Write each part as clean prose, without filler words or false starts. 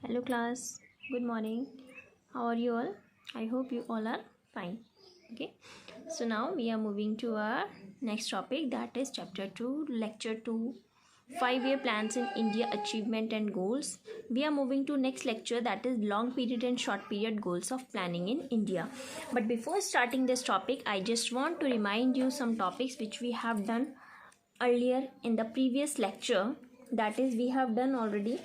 Hello class, good morning. How are you all? I hope you all are fine. Okay, so now we are moving to our next topic, that is chapter 2, lecture 2, 5-year plans in India, achievement and goals. We are moving to next lecture, that is long period and short period goals of planning in India. But before starting this topic, I just want to remind you some topics which we have done earlier in the previous lecture. That is, we have done already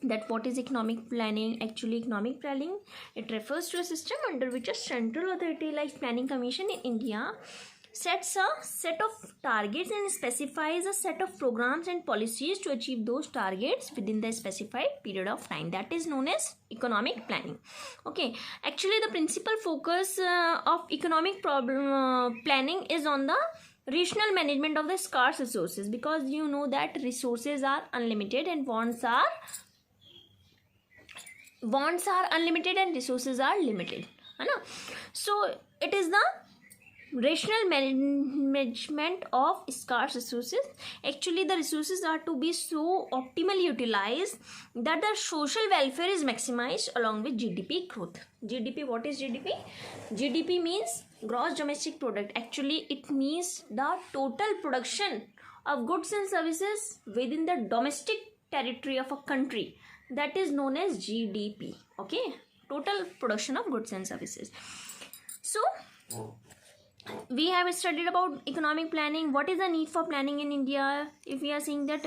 that what is economic planning. Actually, economic planning, it refers to a system under which a central authority like Planning Commission in India sets a set of targets and specifies a set of programs and policies to achieve those targets within the specified period of time. That is known as economic planning. Okay, actually the principal focus of economic planning is on the rational management of the scarce resources, because you know that resources are unlimited and wants are unlimited and resources are limited, है ना. So it is the rational management of scarce resources. Actually the resources are to be so optimally utilized that the social welfare is maximized along with GDP growth. GDP, what is GDP? GDP means gross domestic product. Actually it means the total production of goods and services within the domestic territory of a country. That is known as GDP. Okay, total production of goods and services. So we have studied about economic planning. What is the need for planning in India? If we are saying that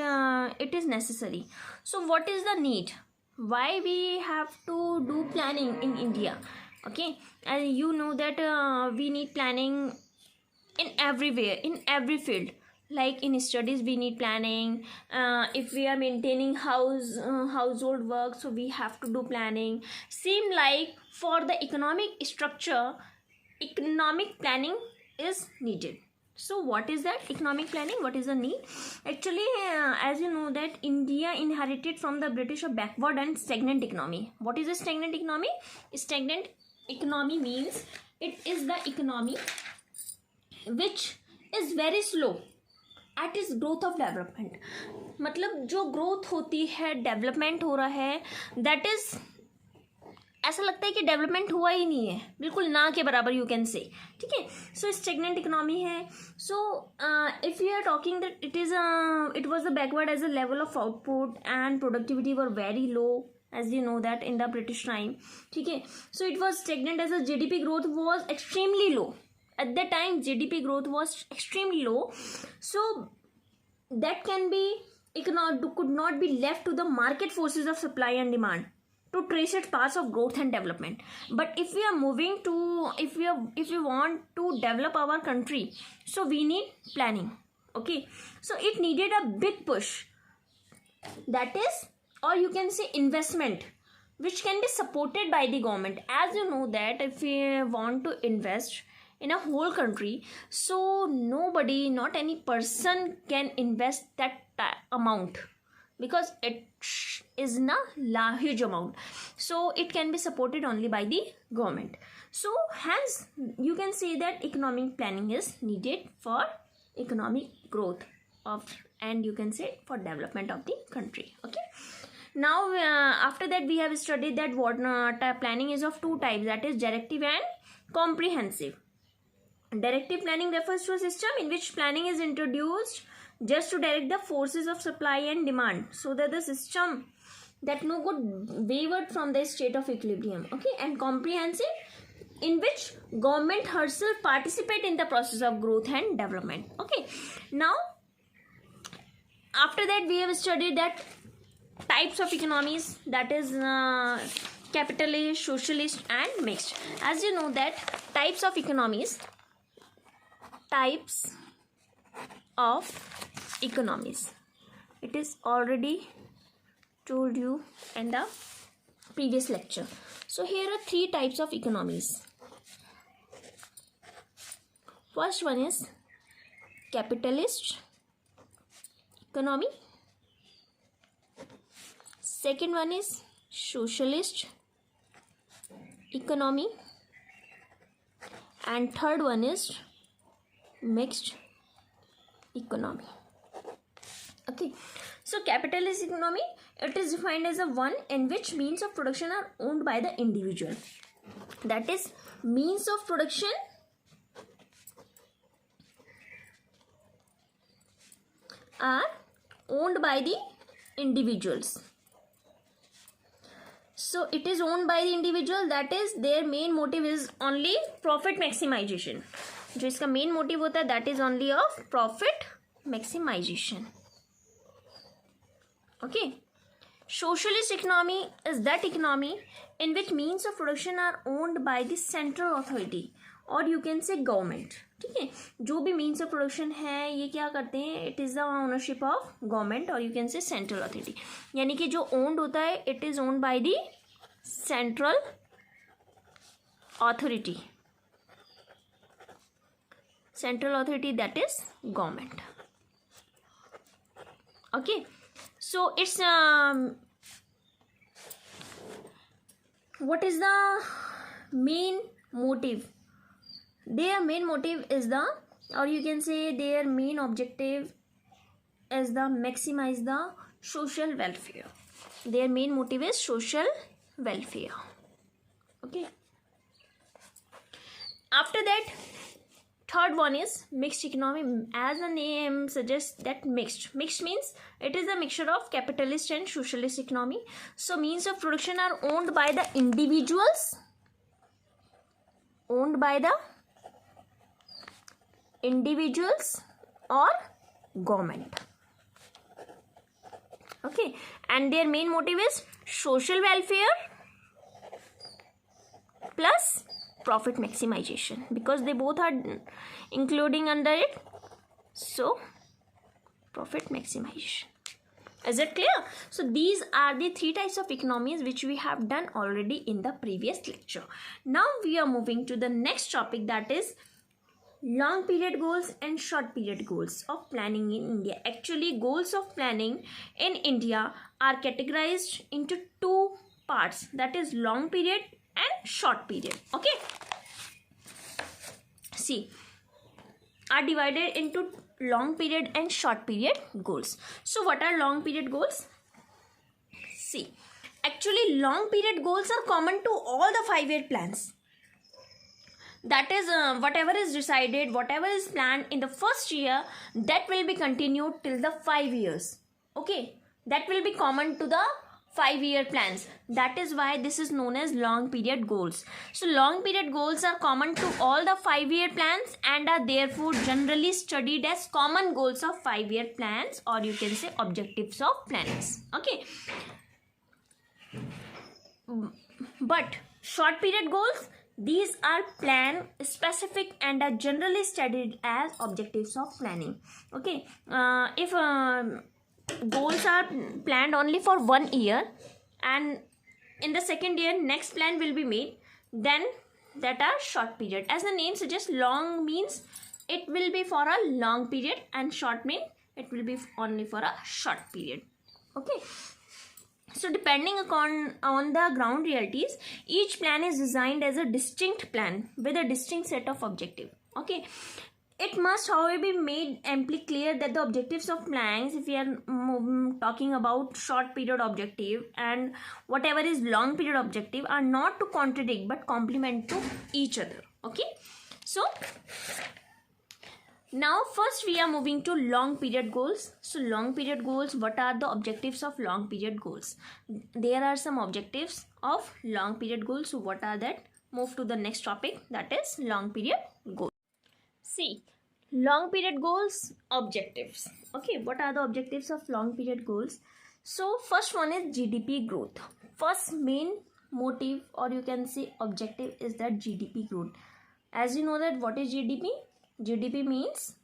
it is necessary, so what is the need? Why we have to do planning in India? Okay, and you know that we need planning in everywhere, in every field. Like in studies we need planning. If we are maintaining household work, so we have to do planning. Same like for the economic structure, economic planning is needed. So what is that economic planning? What is the need? Actually as you know that India inherited from the British a backward and stagnant economy. What is a stagnant economy? Stagnant economy means it is the economy which is very slow at is growth of development. मतलब जो growth होती है, development हो रहा है, that is ऐसा लगता है कि डेवलपमेंट हुआ ही नहीं है, बिल्कुल ना के बराबर यू कैन से. ठीक है, सो स्टेगनेंट इकोनॉमी है. So if you are talking that it was the backward as a level of output and productivity were very low, as you know that in the British time. ठीक है, so it was stagnant as a GDP growth was extremely low. At that time GDP growth was extremely low, so that could not be left to the market forces of supply and demand to trace its paths of growth and development. But if we are moving to, if we want to develop our country, so we need planning. Okay, so it needed a big push, that is, or you can say investment, which can be supported by the government. As you know that if we want to invest in a whole country, so nobody, not any person can invest that amount, because it is a huge amount. So it can be supported only by the government. So hence you can say that economic planning is needed for economic growth of, and you can say for development of the country. Okay, now after that we have studied that what planning is of two types, that is directive and comprehensive. Directive planning refers to a system in which planning is introduced just to direct the forces of supply and demand, so that the system that no good wavered from the state of equilibrium. Okay, and comprehensive, in which government herself participate in the process of growth and development. Okay, now after that we have studied that types of economies, that is capitalist, socialist and mixed. As you know that types of economies, it is already told you in the previous lecture. So here are three types of economies. First one is capitalist economy. Second one is socialist economy, and third one is mixed economy. Okay, So capitalist economy, it is defined as a one in which means of production are owned by the individual. That is, means of production are owned by the individuals. So it is owned by the individual, that is their main motive is only profit maximization. जो इसका main motive होता है that is only of profit maximization. Okay. Socialist economy is that economy in which means of production are owned by the central authority और you can say government. ठीक है, जो भी means of production है ये क्या करते हैं, it is the ownership of government और you can say central authority. यानी कि जो ओन्ड होता है it is owned by the central authority. Central authority that is government. Okay, so it's what is the main motive? Their main motive is the, or you can say their main objective is the maximize the social welfare. Their main motive is social welfare. Okay. After that, third one is mixed economy. As the name suggests that mixed means it is a mixture of capitalist and socialist economy. So means of production are owned by the individuals, or government. Okay, and their main motive is social welfare plus profit maximization, because they both are including under it. So profit maximization. Is it clear? So these are the three types of economies which we have done already in the previous lecture. Now we are moving to the next topic, that is long period goals and short period goals of planning in India. Actually, goals of planning in India are categorized into two parts, that is long period and short period. Okay, see, are divided into long period and short period goals. So what are long period goals? See, actually long period goals are common to all the 5-year plans. That is whatever is decided, whatever is planned in the first year, that will be continued till the 5 years. Okay, that will be common to the 5-year plans. That is why this is known as long period goals. So long period goals are common to all the 5-year plans and are therefore generally studied as common goals of 5-year plans, or you can say objectives of plannings. Okay, but short period goals, these are plan specific and are generally studied as objectives of planning. Okay, if goals are planned only for 1 year and in the second year next plan will be made, then that are short period. As the name suggests, long means it will be for a long period and short means it will be only for a short period. Okay, so depending on the ground realities, each plan is designed as a distinct plan with a distinct set of objectives. Okay, it must however be made amply clear that the objectives of plans, if we are talking about short period objective and whatever is long period objective, are not to contradict but complement to each other. Okay, so now first we are moving to long period goals. So long period goals, what are the objectives of long period goals? There are some objectives of long period goals. So what are that? Move to the next topic, that is long period goals. See, long period goals objectives. Okay, what are the objectives of long period goals? So first one is GDP growth. First main motive, or you can say objective, is that GDP growth. As you know that what is GDP? GDP means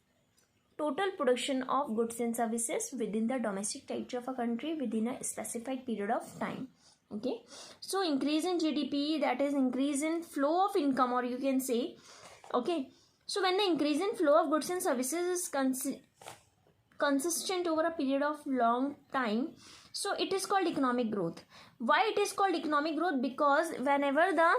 total production of goods and services within the domestic territory of a country within a specified period of time. Okay, so increase in GDP, that is increase in flow of income, or you can say. Okay, so when the increase in flow of goods and services is consistent over a period of long time, so it is called economic growth. Why it is called economic growth? Because whenever the,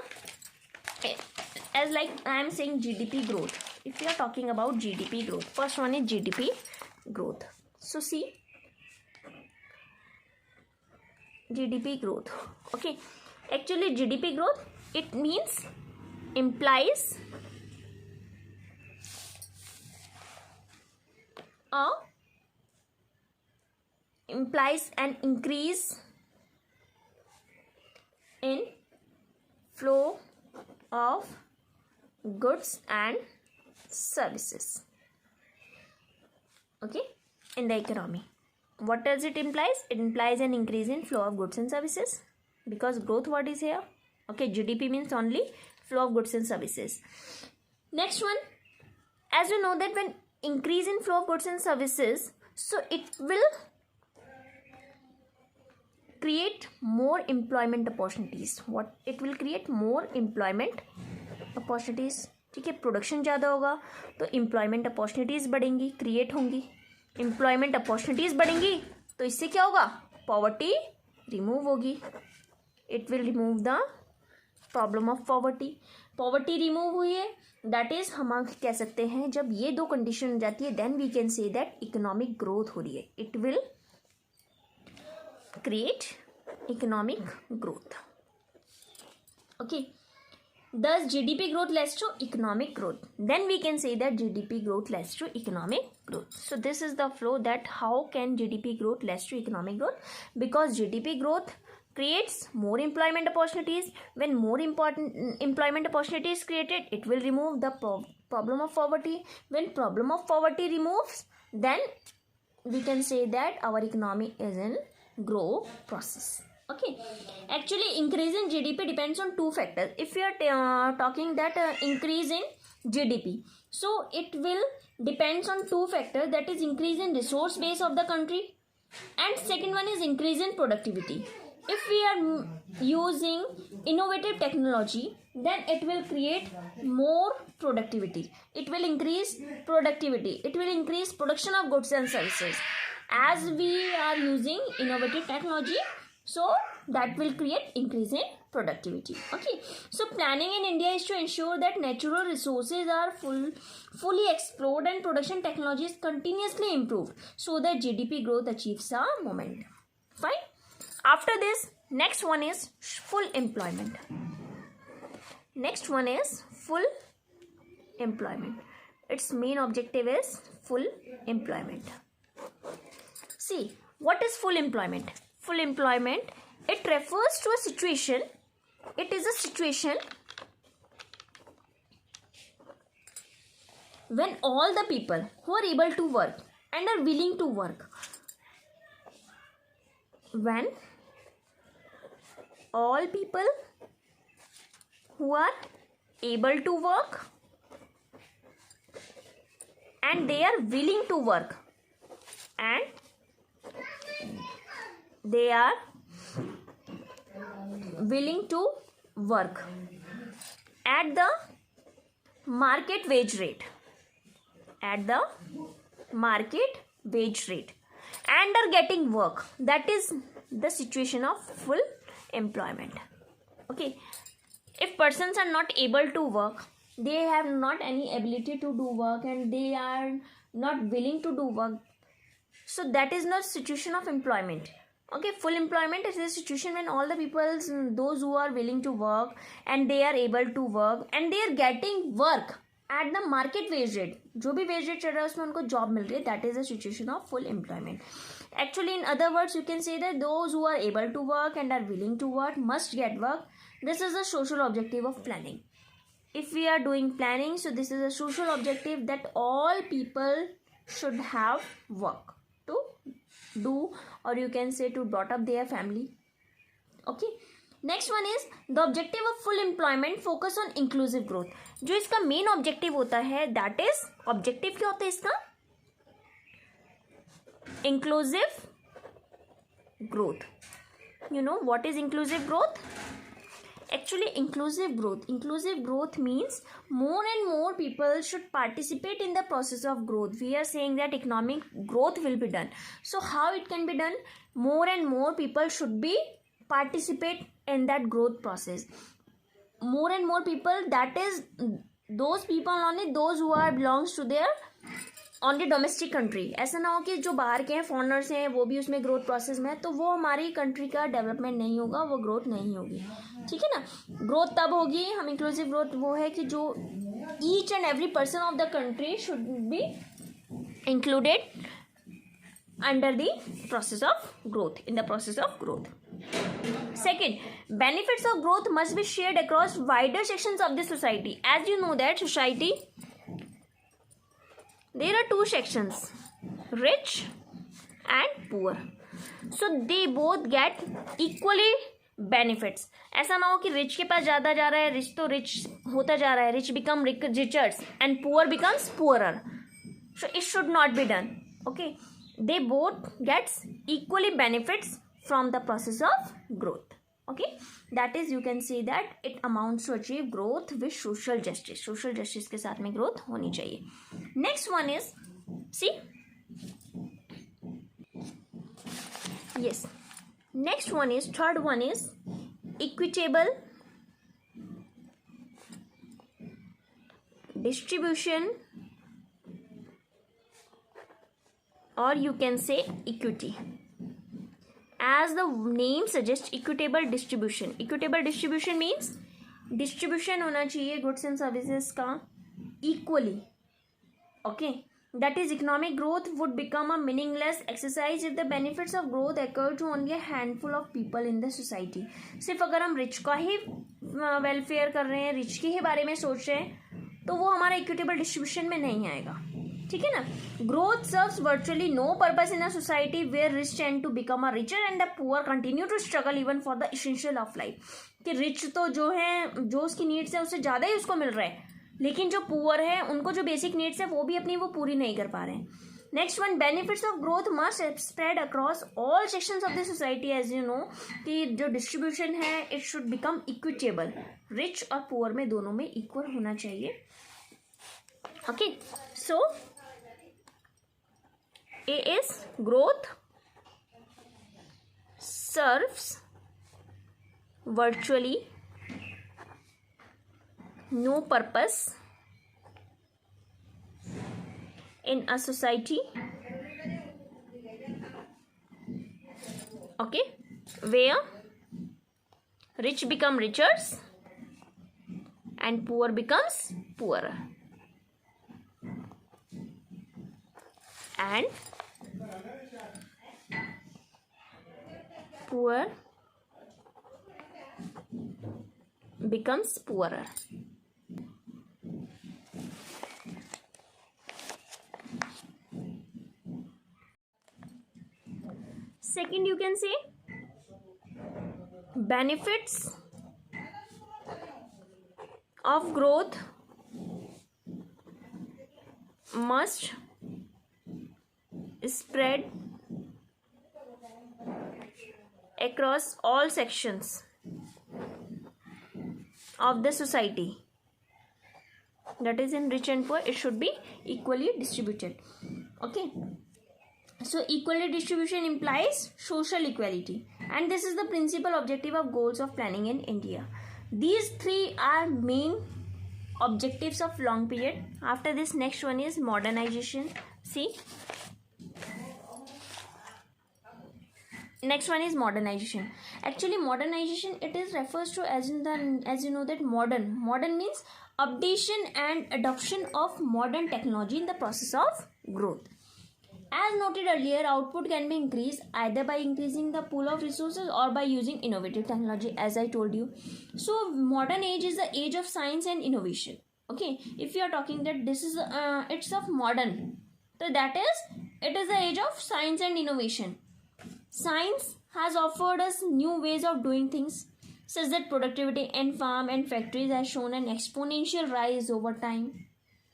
as like I am saying GDP growth, if we are talking about GDP growth, first one is GDP growth. So see, GDP growth. Okay, actually GDP growth, it means implies an increase in flow of goods and services, okay, in the economy. What does it implies? It implies an increase in flow of goods and services, because growth what is here? Okay, GDP means only flow of goods and services. Next one, as you know that when increase in flow of goods and services, so it will create more employment opportunities. What it will create? More employment opportunities. ठीक है, production ज़्यादा होगा तो employment opportunities बढ़ेंगी, create होंगी. Employment opportunities बढ़ेंगी तो इससे क्या होगा? पॉवर्टी रिमूव होगी. It will remove the problem of poverty. Poverty remove हुई है, दैट इज हम कह सकते हैं जब ये दो कंडीशन हो जाती है then we can say that economic growth हो रही है. It will create economic growth. Okay, thus GDP growth leads to economic growth. Then we can say that GDP growth leads to economic growth. So this is the flow that how can GDP growth leads to economic growth, because GDP growth creates more employment opportunities. When more important employment opportunities created, it will remove the problem of poverty. When problem of poverty removes, then we can say that our economy is in grow process. Okay, actually increase in GDP depends on two factors. If we are talking that increase in GDP, so it will depends on two factors, that is increase in resource base of the country, and second one is increase in productivity. If we are using innovative technology, then it will create more productivity. It will increase productivity. It will increase production of goods and services. As we are using innovative technology, so that will create increase in productivity. Okay, so planning in India is to ensure that natural resources are fully explored and production technologies continuously improved so that GDP growth achieves a momentum. Fine. After this, next one is full employment. Next one is full employment. Its main objective is full employment. See, what is full employment? Full employment, it refers to a situation. It is a situation when all the people who are able to work and are willing to work, when all people who are able to work and they are willing to work and they are willing to work at the market wage rate, and are getting work, that is the situation of full employment. Okay, if persons are not able to work, they have not any ability to do work and they are not willing to do work, so that is not situation of employment. Okay, full employment is a situation when all the people, those who are willing to work and they are able to work and they are getting work at the market wage rate. जो भी wage rate चल रहा है उसमें उनको job मिल रही है, that is a situation of full employment. Actually, in other words, you can say that those who are able to work and are willing to work must get work. This is the social objective of planning. If we are doing planning, so this is a social objective that all people should have work to do, or you can say to brought up their family. Okay, next one is the objective of full employment focus on inclusive growth. जो इसका main objective होता है, that is objective क्या होता है इसका? Inclusive growth. You know what is inclusive growth? Actually, inclusive growth means more and more people should participate in the process of growth. We are saying that economic growth will be done. So how it can be done? More and more people should be participate in that growth process. More and more people, that is those people only, those who are belongs to their only domestic country, ऐसा ना हो कि जो बाहर के हैं foreigners हैं वो भी उसमें ग्रोथ प्रोसेस में है, तो वो हमारी कंट्री का डेवलपमेंट नहीं होगा, वो ग्रोथ नहीं होगी, ठीक है ना। ग्रोथ तब होगी, हम इंक्लूसिव ग्रोथ वो है कि जो each and every person of the country should be included under the process of growth, in the process of growth. Second, benefits of growth must be shared across wider sections of the society. As you know that society, there are two sections, rich and poor. So they both get equally benefits. ऐसा ना हो कि rich के पास ज़्यादा जा रहा है, rich तो रिच होता जा रहा है, rich become richer and poor becomes poorer. So it should not be done. Okay, they both gets equally benefits from the process of growth. Okay, that is, you can say that it amounts to achieve growth with social justice. Social justice के साथ में growth होनी चाहिए. Next one is, see, yes, next one is, third one is equitable distribution, or you can say equity. As the name suggests, equitable distribution. Equitable distribution means distribution होना चाहिए goods and services का equally. Okay, that is, economic growth would become a meaningless exercise if the benefits of growth occur to only a handful of people in the society. सिर्फ अगर हम rich का ही welfare कर रहे हैं, rich के ही बारे में सोच रहे हैं, तो वो हमारा इक्विटेबल डिस्ट्रीब्यूशन में नहीं आएगा, ठीक है ना. Growth serves virtually no purpose in a society where rich tend to become a richer and the poor continue to struggle even for the essential of life. कि रिच तो जो है, जो उसकी नीड्स है उससे ज़्यादा ही उसको मिल रहा है, लेकिन जो पुअर है उनको जो बेसिक नीड्स है वो भी अपनी वो पूरी नहीं कर पा रहे हैं. Next one, benefits of growth must spread across all sections of the society. As you know कि जो डिस्ट्रीब्यूशन है it should become equitable, rich और पुअर में दोनों में इक्वल होना चाहिए. Okay, so A is growth serves virtually no purpose in a society, okay, where rich become richer and poor becomes poorer, and poor becomes poorer. Second, you can say benefits of growth must spread across all sections of the society. That is, in rich and poor, it should be equally distributed. Okay, so equally distribution implies social equality, and this is the principal objective of goals of planning in India. These three are main objectives of long period. After this, next one is modernization. See, next one is modernization. Actually, modernization, it is refers to, as you know that modern means updation and adoption of modern technology in the process of growth. As noted earlier, output can be increased either by increasing the pool of resources or by using innovative technology, as I told you. So modern age is the age of science and innovation. Okay, if you are talking that this is it's of modern, so that is, it is the age of science and innovation. Science has offered us new ways of doing things, such that productivity in farm and factories has shown an exponential rise over time.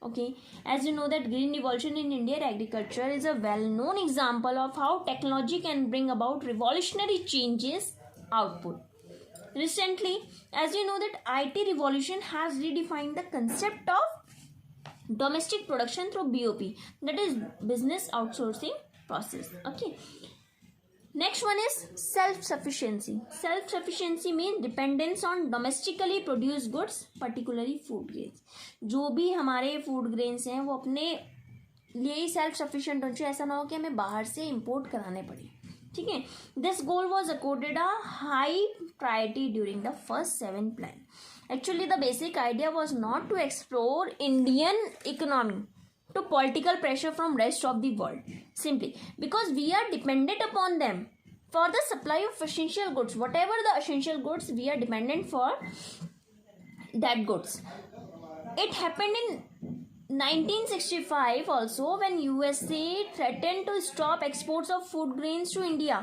Okay, as you know that green revolution in Indian agriculture is a well-known example of how technology can bring about revolutionary changes output. Recently, as you know that IT revolution has redefined the concept of domestic production through BOP, that is business outsourcing process. Okay. Next one is self-sufficiency. Self-sufficiency means dependence on domestically produced goods, particularly food grains. जो भी हमारे food grains हैं वो अपने यही self sufficient होना चाहिए, ऐसा ना हो कि हमें बाहर से इंपोर्ट कराने पड़े, ठीक है. This goal was accorded a high priority during the first 7 plan. Actually, the basic idea was not to explore Indian economy to political pressure from rest of the world, simply because we are dependent upon them for the supply of essential goods. Whatever the essential goods, we are dependent for that goods. It happened in 1965 also, when USA threatened to stop exports of food grains to India.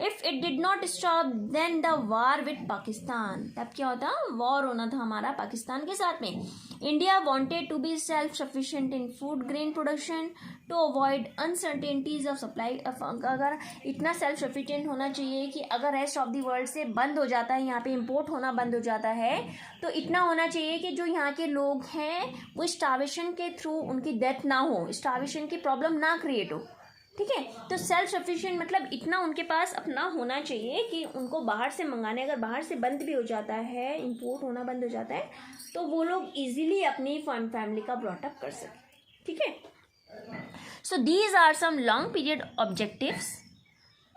If it did not stop, then the war with Pakistan. तब क्या होता, war होना था हमारा पाकिस्तान के साथ में. India wanted to be self-sufficient in food grain production to avoid uncertainties of supply. अगर इतना सेल्फ सफिशिएंट होना चाहिए कि अगर रेस्ट ऑफ द वर्ल्ड से बंद हो जाता है, यहाँ पे इंपोर्ट होना बंद हो जाता है, तो इतना होना चाहिए कि जो यहाँ के लोग हैं वो स्टार्वेशन के थ्रू उनकी डेथ ना हो, स्टार्वेशन की प्रॉब्लम ना क्रिएट हो, ठीक है. तो सेल्फ सफिशिएंट मतलब इतना उनके पास अपना होना चाहिए कि उनको बाहर से मंगाने, अगर बाहर से बंद भी हो जाता है, इंपोर्ट होना बंद हो जाता है, तो वो लोग इजीली अपनी फैमिली का ब्रॉटअप कर सकें, ठीक है. So these are some long period objectives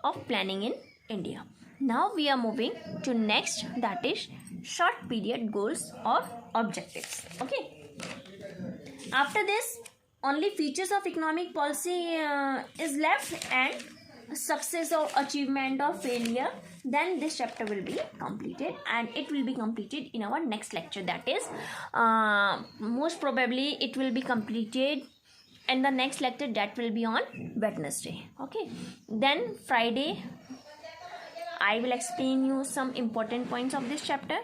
of planning in India. Now we are moving to next, that is short period goals or objectives. Okay. After this, only features of economic policy is left, and success or achievement or failure. Then this chapter will be completed, and it will be completed in our next lecture. That is, most probably it will be completed. And the next lecture, that will be on Wednesday. Okay. Then Friday, I will explain you some important points of this chapter.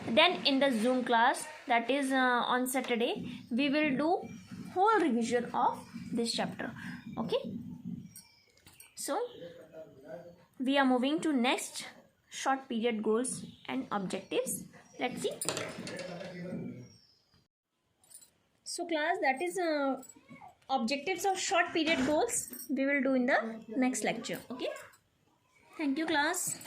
Then in the Zoom class, that is on Saturday, we will do whole revision of this chapter. Okay. So we are moving to next, short period goals and objectives. Let's see. So class, that is objectives of short period goals we will do in the next lecture. Okay. Thank you class.